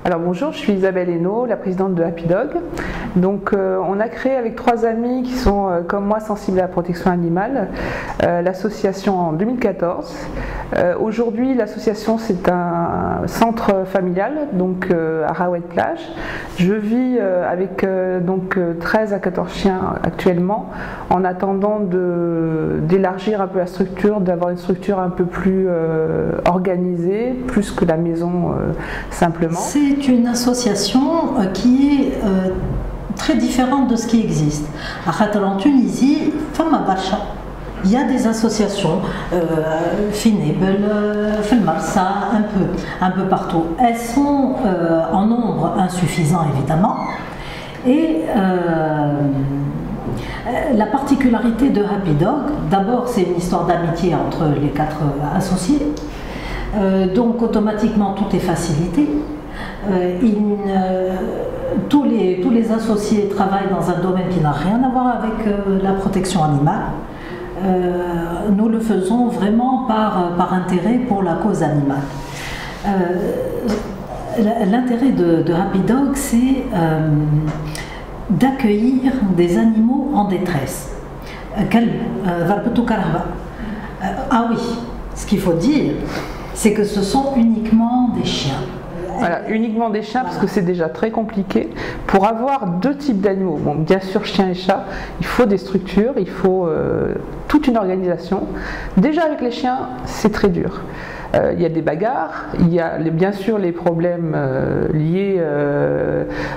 Alors bonjour, je suis Isabelle Hainaut, la présidente de Happy Dog. Donc on a créé avec 3 amis qui sont comme moi sensibles à la protection animale l'association en 2014. Aujourd'hui l'association c'est un centre familial donc à Rawet-Plage. Je vis avec donc 13 à 14 chiens actuellement en attendant d'élargir un peu la structure, d'avoir une structure un peu plus organisée, plus que la maison simplement. C'est une association qui est très différente de ce qui existe. En Tunisie, il y a des associations, Finable, Filmarsa, un peu partout. Elles sont en nombre insuffisant évidemment. Et la particularité de Happy Dog, d'abord c'est une histoire d'amitié entre les 4 associés. Donc automatiquement tout est facilité. Tous les associés travaillent dans un domaine qui n'a rien à voir avec la protection animale. Nous le faisons vraiment par intérêt pour la cause animale. L'intérêt de Happy Dog, c'est d'accueillir des animaux en détresse. Ah oui, ce qu'il faut dire, c'est que ce sont uniquement des chiens. Voilà, uniquement des chiens parce que c'est déjà très compliqué. Pour avoir 2 types d'animaux, bon, bien sûr chien et chat, il faut des structures, il faut toute une organisation. Déjà avec les chiens, c'est très dur. Il y a des bagarres, il y a bien sûr les problèmes liés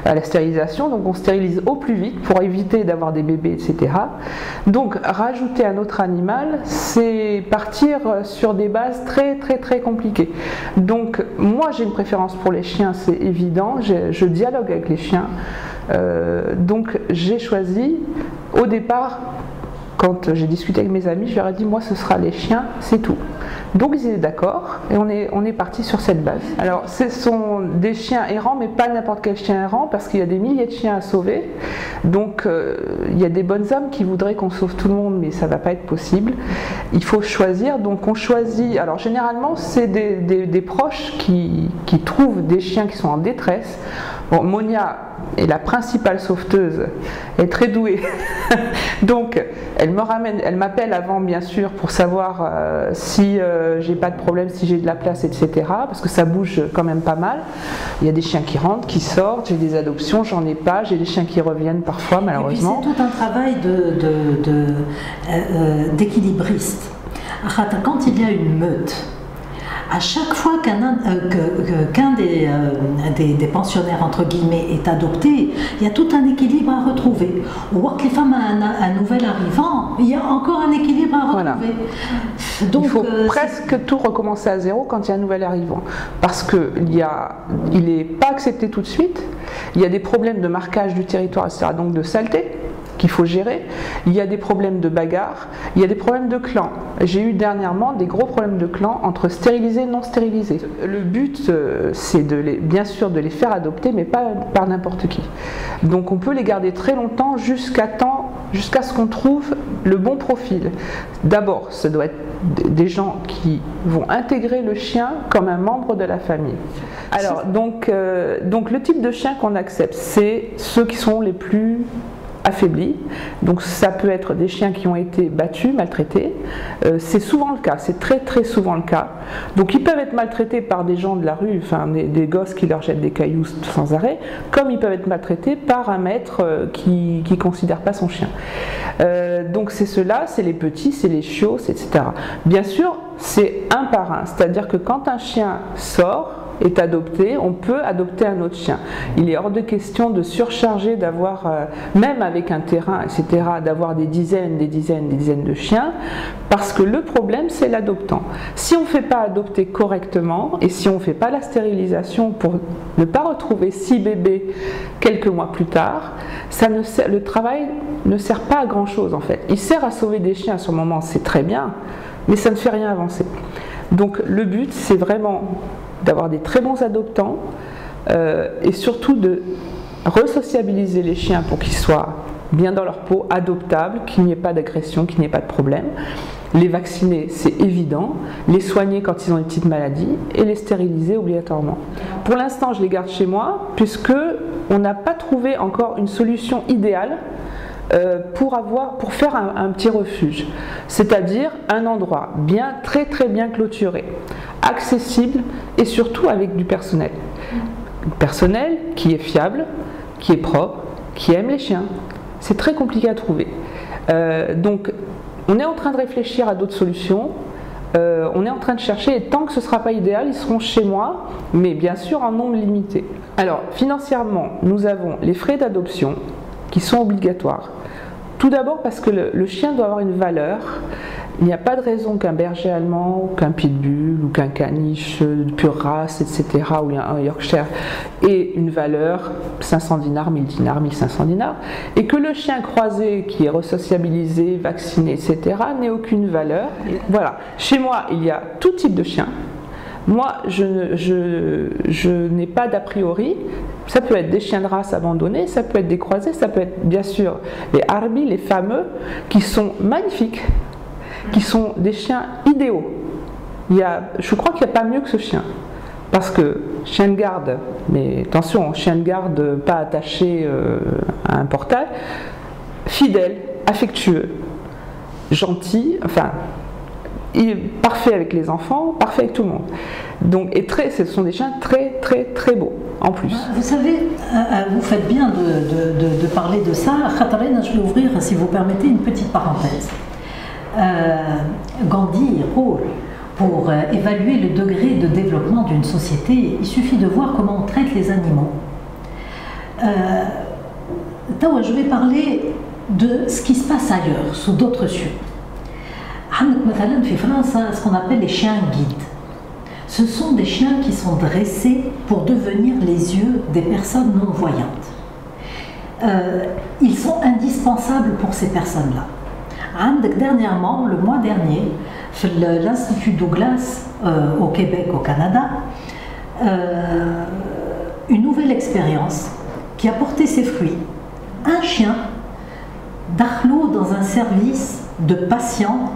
à la stérilisation, donc on stérilise au plus vite pour éviter d'avoir des bébés, etc. Donc rajouter un autre animal, c'est partir sur des bases très compliquées. Donc moi j'ai une préférence pour les chiens, c'est évident, je dialogue avec les chiens, donc j'ai choisi au départ. Quand j'ai discuté avec mes amis, je leur ai dit moi ce sera les chiens, c'est tout. Donc ils étaient d'accord et on est parti sur cette base. Alors ce sont des chiens errants, mais pas n'importe quel chien errant parce qu'il y a des milliers de chiens à sauver. Donc il y a des bonnes âmes qui voudraient qu'on sauve tout le monde, mais ça ne va pas être possible. Il faut choisir, donc on choisit. Alors généralement c'est des proches qui trouvent des chiens qui sont en détresse. Bon, Monia est la principale sauveteuse, elle est très douée. Donc elle m'appelle avant bien sûr pour savoir si j'ai pas de problème, si j'ai de la place, etc. Parce que ça bouge quand même pas mal. Il y a des chiens qui rentrent, qui sortent, j'ai des adoptions, j'en ai pas, j'ai des chiens qui reviennent parfois malheureusement. Et puis c'est tout un travail d'équilibriste. Quand il y a une meute, à chaque fois qu'un des pensionnaires entre guillemets est adopté, il y a tout un équilibre à retrouver. Ou quand les femmes ont un nouvel arrivant, il y a encore un équilibre à retrouver. Voilà. Donc, il faut presque tout recommencer à zéro quand il y a un nouvel arrivant. Parce qu'il n'est pas accepté tout de suite, il y a des problèmes de marquage du territoire, etc. Donc de saleté qu'il faut gérer, il y a des problèmes de bagarre, il y a des problèmes de clans. J'ai eu dernièrement des gros problèmes de clans entre stérilisés et non stérilisés. Le but, c'est bien sûr de les faire adopter, mais pas par n'importe qui. Donc on peut les garder très longtemps jusqu'à ce qu'on trouve le bon profil. D'abord, ce doit être des gens qui vont intégrer le chien comme un membre de la famille. Alors, donc le type de chien qu'on accepte, c'est ceux qui sont les plus affaiblis. Donc ça peut être des chiens qui ont été battus, maltraités. C'est souvent le cas, c'est très souvent le cas. Donc ils peuvent être maltraités par des gens de la rue, enfin des gosses qui leur jettent des cailloux sans arrêt, comme ils peuvent être maltraités par un maître qui ne considère pas son chien. Donc c'est ceux-là, c'est les petits, c'est les chiots, etc. Bien sûr, c'est un par un, c'est-à-dire que quand un chien sort, est adopté, on peut adopter un autre chien. Il est hors de question de surcharger, d'avoir, même avec un terrain, etc., d'avoir des dizaines de chiens, parce que le problème, c'est l'adoptant. Si on ne fait pas adopter correctement, et si on ne fait pas la stérilisation pour ne pas retrouver 6 bébés quelques mois plus tard, le travail ne sert pas à grand-chose en fait. Il sert à sauver des chiens à ce moment, c'est très bien, mais ça ne fait rien avancer. Donc le but, c'est vraiment d'avoir des très bons adoptants et surtout de resociabiliser les chiens pour qu'ils soient bien dans leur peau, adoptables, qu'il n'y ait pas d'agression, qu'il n'y ait pas de problème. Les vacciner, c'est évident. Les soigner quand ils ont une petite maladie et les stériliser obligatoirement. Pour l'instant, je les garde chez moi puisque on n'a pas trouvé encore une solution idéale pour faire un petit refuge, c'est-à-dire un endroit très très bien clôturé, accessible et surtout avec du personnel. Personnel qui est fiable, qui est propre, qui aime les chiens. C'est très compliqué à trouver. Donc on est en train de réfléchir à d'autres solutions. On est en train de chercher et tant que ce ne sera pas idéal, ils seront chez moi, mais bien sûr en nombre limité. Alors financièrement, nous avons les frais d'adoption qui sont obligatoires. Tout d'abord parce que le chien doit avoir une valeur. Il n'y a pas de raison qu'un berger allemand, ou qu'un pitbull, ou qu'un caniche de pure race, etc., ou un Yorkshire ait une valeur 500 dinars, 1000 dinars, 1500 dinars, et que le chien croisé qui est resociabilisé, vacciné, etc., n'ait aucune valeur. Et voilà. Chez moi, il y a tout type de chien. Moi, je n'ai pas d'a priori. Ça peut être des chiens de race abandonnés, ça peut être des croisés, ça peut être bien sûr les Arbi, les fameux, qui sont magnifiques, qui sont des chiens idéaux. Je crois qu'il n'y a pas mieux que ce chien. Parce que chien de garde, mais attention, chien de garde pas attaché à un portail, fidèle, affectueux, gentil, enfin, il est parfait avec les enfants, parfait avec tout le monde. Donc, ce sont des chiens très très très beaux en plus. Vous savez, vous faites bien de parler de ça. Je vais ouvrir, si vous permettez, une petite parenthèse. Gandhi roule pour évaluer le degré de développement d'une société. Il suffit de voir comment on traite les animaux. Je vais parler de ce qui se passe ailleurs, sous d'autres cieux. En France, ce qu'on appelle les chiens guides. Ce sont des chiens qui sont dressés pour devenir les yeux des personnes non-voyantes. Ils sont indispensables pour ces personnes-là. Dernièrement, le mois dernier, l'Institut Douglas au Québec, au Canada, une nouvelle expérience qui a porté ses fruits. Un chien d'Arlo dans un service de patients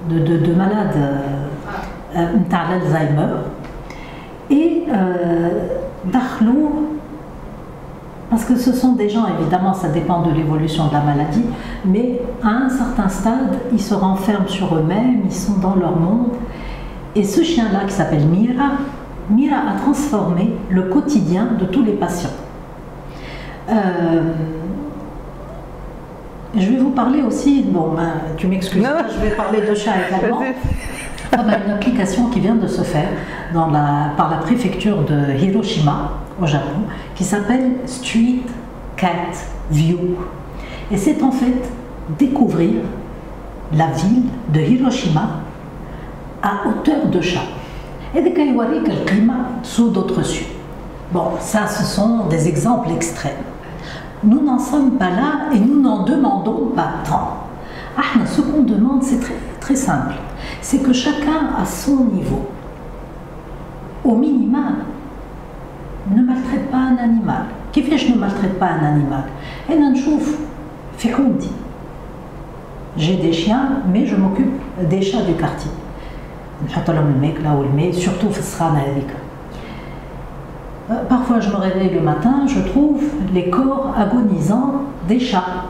de malades d'Alzheimer et d'Arlo, parce que ce sont des gens, évidemment ça dépend de l'évolution de la maladie, mais à un certain stade ils se renferment sur eux-mêmes, ils sont dans leur monde, et ce chien-là qui s'appelle Mira a transformé le quotidien de tous les patients. Je vais vous parler aussi, tu m'excuses, je vais parler de chat également. Une application qui vient de se faire par la préfecture de Hiroshima, au Japon, qui s'appelle Street Cat View. Et c'est en fait découvrir la ville de Hiroshima à hauteur de chat. Et de Kaiwari, le climat sous d'autres cieux. Bon, ça, ce sont des exemples extrêmes. Nous n'en sommes pas là et nous n'en demandons pas tant. Ce qu'on demande, c'est très, très simple. C'est que chacun à son niveau, au minimum, ne maltraite pas un animal. Qui fait que je ne maltraite pas un animal? Et j'ai des chiens, mais je m'occupe des chats du quartier. Surtout parfois je me réveille le matin, je trouve les corps agonisants des chats.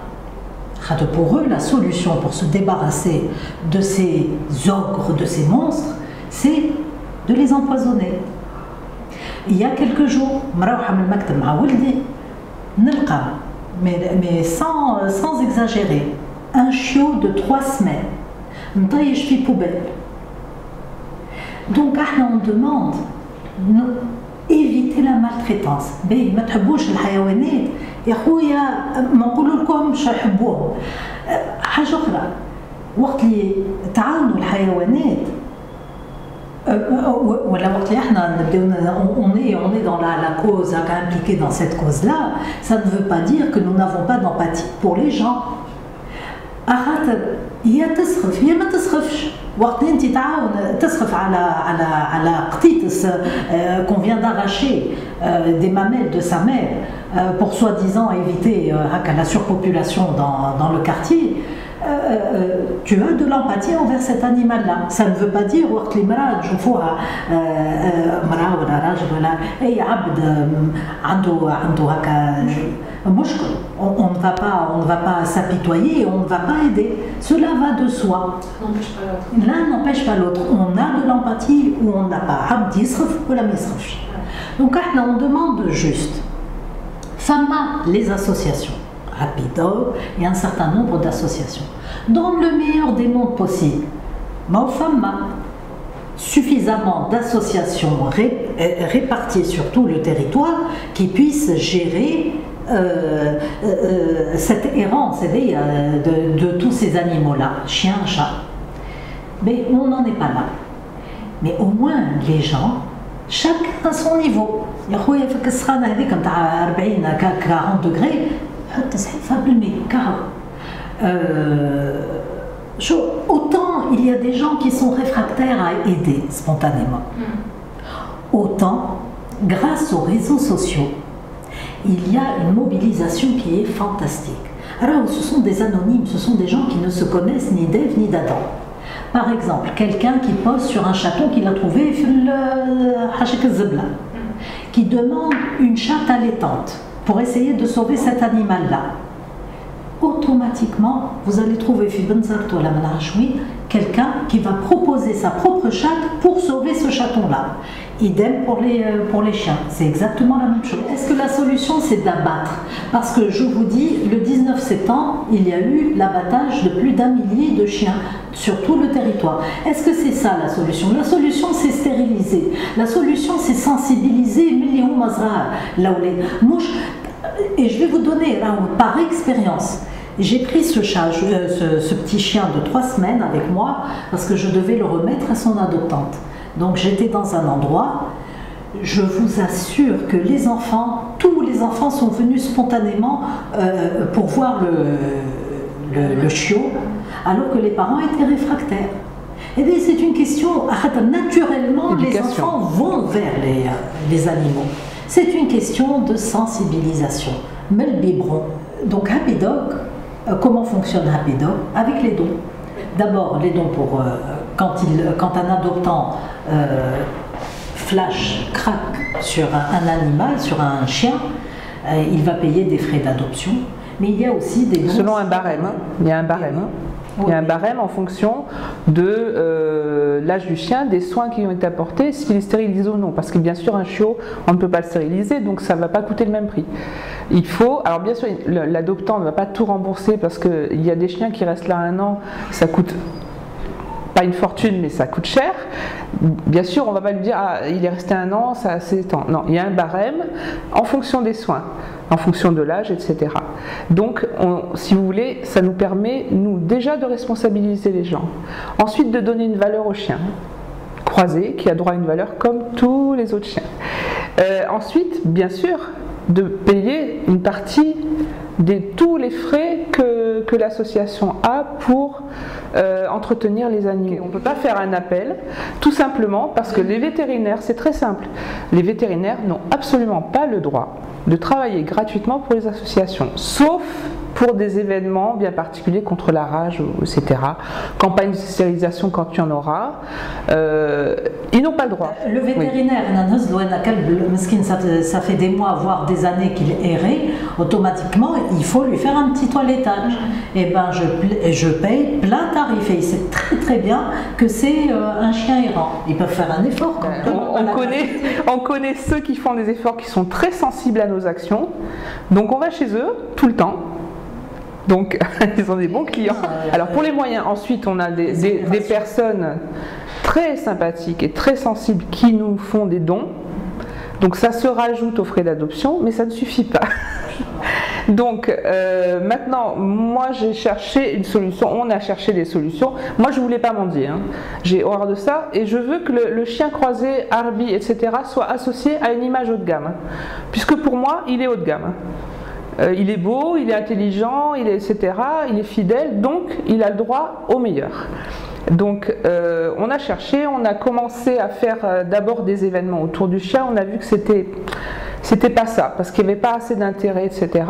Pour eux, la solution pour se débarrasser de ces ogres, de ces monstres, c'est de les empoisonner. Il y a quelques jours, mais sans exagérer, un chiot de 3 semaines, poubelle. Donc on demande éviter la maltraitance. ما تحبوش الحيوانات يا خويا ما نقول لكم مش يحبوهم. حاجه اخرى وقت اللي تعاونوا الحيوانات ولا وقت اللي احنا on est dans la cause impliquée dans cette cause là, ça ne veut pas dire que nous n'avons pas d'empathie pour les gens. هي تصرف هي ما تصرفش وقت انت تعاون تصرف على قطيطس qu'on vient d'arracher des mamelles de sa mère pour soi-disant éviter la surpopulation dans le quartier. tu as de l'empathie envers cet animal-là. Ça ne veut pas dire وقت اللي مرأة نشوفوها مرأة ولا راجل ولا أي عبد عنده هكا مشكل. On ne va pas s'apitoyer, on ne va pas aider. Cela va de soi. L'un n'empêche pas l'autre. On a de l'empathie ou on n'a pas. عبد يصرف ولا ما يصرفش. Donc on demande juste. FAMA, les associations, Rapido et un certain nombre d'associations. Dans le meilleur des mondes possibles, FAMA, suffisamment d'associations réparties sur tout le territoire qui puissent gérer cette errance de tous ces animaux-là, chiens, chats. Mais on n'en est pas là. Mais au moins, les gens, chacun à son niveau. يا خويا في السخانه هذيك نتاع 40 degrés حط سحفها بالماء كهو. Autant il y a des gens qui sont réfractaires à aider spontanément, autant grâce aux réseaux sociaux il y a une mobilisation qui est fantastique. Alors ce sont des anonymes, ce sont des gens qui ne se connaissent ni d'Ève ni d'Adam. Par exemple, quelqu'un qui pose sur un chaton qu'il a trouvé qui demande une chatte allaitante pour essayer de sauver cet animal-là. Automatiquement, vous allez trouver quelqu'un qui va proposer sa propre chatte pour sauver ce chaton-là. Idem pour les chiens, c'est exactement la même chose. Est-ce que la solution c'est d'abattre? Parce que je vous dis, le 19 septembre, il y a eu l'abattage de plus d'1 millier de chiens sur tout le territoire. Est-ce que c'est ça la solution? La solution c'est stériliser. La solution c'est sensibiliser millions là où les mouches. Et je vais vous donner par expérience. J'ai pris ce petit chien de 3 semaines avec moi parce que je devais le remettre à son adoptante. Donc j'étais dans un endroit, je vous assure que les enfants, tous les enfants sont venus spontanément pour voir le chiot, alors que les parents étaient réfractaires. Et bien c'est une question, naturellement les enfants vont vers les animaux. C'est une question de sensibilisation. Mais le biberon, donc Happy Dog, comment fonctionne Happy Dog? Avec les dons. D'abord les dons pour quand un adoptant flash, craque sur un animal, sur un chien, il va payer des frais d'adoption. Mais il y a aussi des dons. Selon un barème, il y a un barème. Il y a un barème en fonction de l'âge du chien, des soins qui ont été apportés, s'il est stérilisé ou non. Parce que bien sûr, un chiot, on ne peut pas le stériliser, donc ça ne va pas coûter le même prix. Il faut, alors bien sûr, l'adoptant ne va pas tout rembourser parce qu'il y a des chiens qui restent là 1 an, ça coûte pas une fortune, mais ça coûte cher. Bien sûr, on ne va pas lui dire ah, il est resté 1 an, ça c'est temps. Non, il y a un barème en fonction des soins, en fonction de l'âge, etc. Donc, si vous voulez, ça nous permet, nous, déjà de responsabiliser les gens. Ensuite, de donner une valeur au chien croisé, qui a droit à une valeur comme tous les autres chiens. Ensuite, bien sûr, de payer une partie de tous les frais que l'association a pour entretenir les animaux. On ne peut pas faire un appel, tout simplement parce que les vétérinaires, c'est très simple, les vétérinaires n'ont absolument pas le droit de travailler gratuitement pour les associations, sauf pour des événements bien particuliers contre la rage, etc. Campagne de stérilisation quand il y en aura, ils n'ont pas le droit. Le vétérinaire, ça fait des mois, voire des années qu'il errait, automatiquement il faut lui faire un petit toilettage. Et ben je paye plein tarif et il sait très très bien que c'est un chien errant. Ils peuvent faire un effort. On connaît ceux qui font des efforts qui sont très sensibles à nos actions, donc on va chez eux tout le temps. Donc, ils ont des bons clients. Alors, pour les moyens, ensuite, on a des personnes très sympathiques et très sensibles qui nous font des dons. Donc, ça se rajoute aux frais d'adoption, mais ça ne suffit pas. Donc, maintenant, moi, j'ai cherché une solution. On a cherché des solutions. Moi, je ne voulais pas mendier. Hein. J'ai horreur de ça. Et je veux que le chien croisé, Arby, etc., soit associé à une image haut de gamme. Puisque pour moi, il est haut de gamme. Il est beau, il est intelligent, etc. Il est fidèle, donc il a le droit au meilleur. Donc on a cherché, on a commencé à faire d'abord des événements autour du chien, on a vu que c'était pas ça, parce qu'il n'y avait pas assez d'intérêt, etc.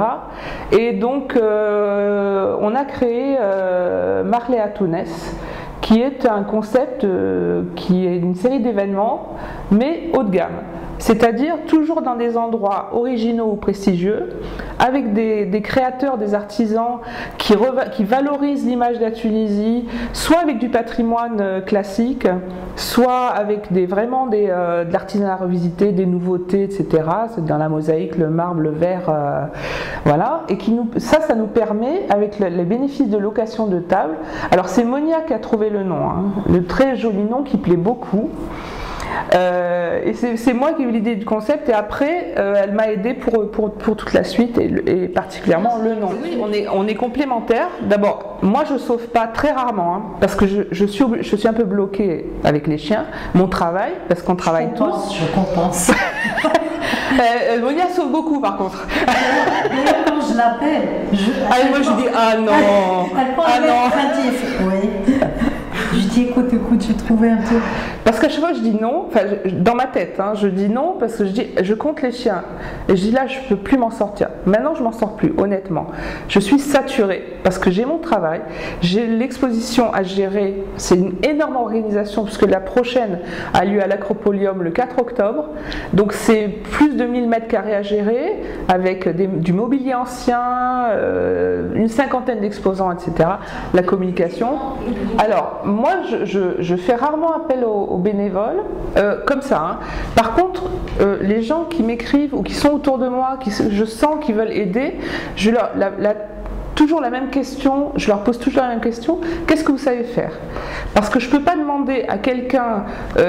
Et donc, on a créé Marley à Tunis, qui est un concept qui est une série d'événements, mais haut de gamme. C'est-à-dire toujours dans des endroits originaux ou prestigieux, avec des créateurs, des artisans qui valorisent l'image de la Tunisie, soit avec du patrimoine classique, soit avec vraiment de l'artisanat revisité, des nouveautés, etc. C'est dans la mosaïque, le marbre, le verre, voilà. Et ça nous permet, avec les bénéfices de location de table, alors c'est Monia qui a trouvé le nom, hein, le très joli nom qui plaît beaucoup. Et c'est moi qui ai eu l'idée du concept et après elle m'a aidé pour toute la suite et particulièrement le nom. On est complémentaires. D'abord, moi je sauve pas très rarement hein, parce que je suis un peu bloquée avec les chiens. Mon travail, parce qu'on travaille tous. Je compense. Monia sauve beaucoup par contre. Quand je l'appelle, moi je dis ah non. Elle prend un craintif. Oui. Je dis écoute, j'ai trouvé un peu. Parce qu'à chaque fois je dis non, enfin dans ma tête, hein, je dis non parce que je compte les chiens. Et je dis là je peux plus m'en sortir. Maintenant je m'en sors plus, honnêtement. Je suis saturée parce que j'ai mon travail, j'ai l'exposition à gérer. C'est une énorme organisation puisque la prochaine a lieu à l'Acropolium le 4 octobre. Donc c'est plus de 1000 mètres carrés à gérer avec du mobilier ancien, une cinquantaine d'exposants, etc. La communication. Alors moi je fais rarement appel aux bénévoles, comme ça. Hein. Par contre, les gens qui m'écrivent ou qui sont autour de moi, je sens qu'ils veulent aider, je leur toujours la même question, je leur pose toujours la même question, qu'est-ce que vous savez faire? Parce que je ne peux pas demander à quelqu'un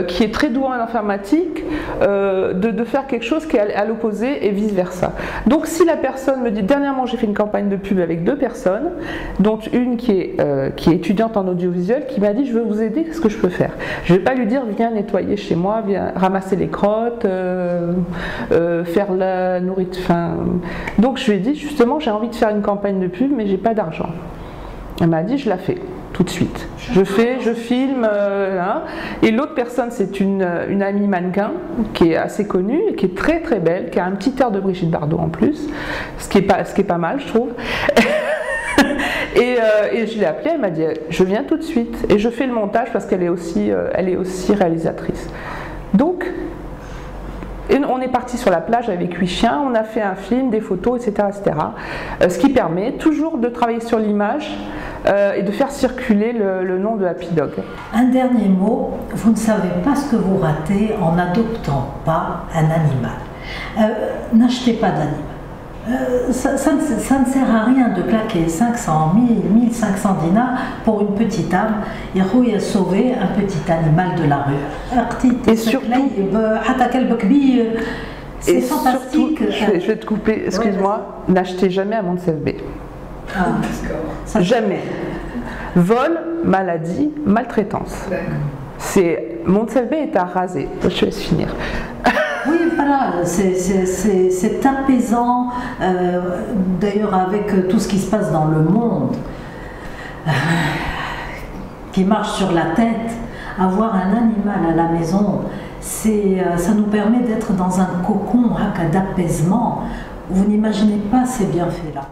qui est très doué en informatique de faire quelque chose qui est à l'opposé et vice versa. Donc si la personne me dit, dernièrement j'ai fait une campagne de pub avec 2 personnes, dont une qui est étudiante en audiovisuel, qui m'a dit je veux vous aider, qu'est-ce que je peux faire? Je ne vais pas lui dire viens nettoyer chez moi, viens ramasser les crottes, faire la nourriture. Donc je lui ai dit justement j'ai envie de faire une campagne de pub mais j'ai pas d'argent. Elle m'a dit je la fais tout de suite. Je filme. Hein. Et l'autre personne c'est une amie mannequin qui est assez connue, qui est très très belle, qui a un petit air de Brigitte Bardot en plus, ce qui est pas mal je trouve. Et je l'ai appelée, elle m'a dit je viens tout de suite et je fais le montage parce qu'elle est aussi réalisatrice. Donc on est parti sur la plage avec 8 chiens, on a fait un film, des photos, etc. etc. Ce qui permet toujours de travailler sur l'image et de faire circuler le nom de Happy Dog. Un dernier mot, vous ne savez pas ce que vous ratez en n'adoptant pas un animal. N'achetez pas d'animal. Ça ne sert à rien de claquer 500, 1000, 1500 dinars pour une petite âme. Il y a sauvé un petit animal de la rue. Et surtout, c'est fantastique. Surtout, je vais te couper, excuse-moi, n'achetez jamais à Montsev B. Jamais. Vol, maladie, maltraitance. Montsev B est à raser. Je te laisse finir. Oui, voilà, c'est apaisant, d'ailleurs avec tout ce qui se passe dans le monde, qui marche sur la tête, avoir un animal à la maison, ça nous permet d'être dans un cocon d'apaisement. Vous n'imaginez pas ces bienfaits-là.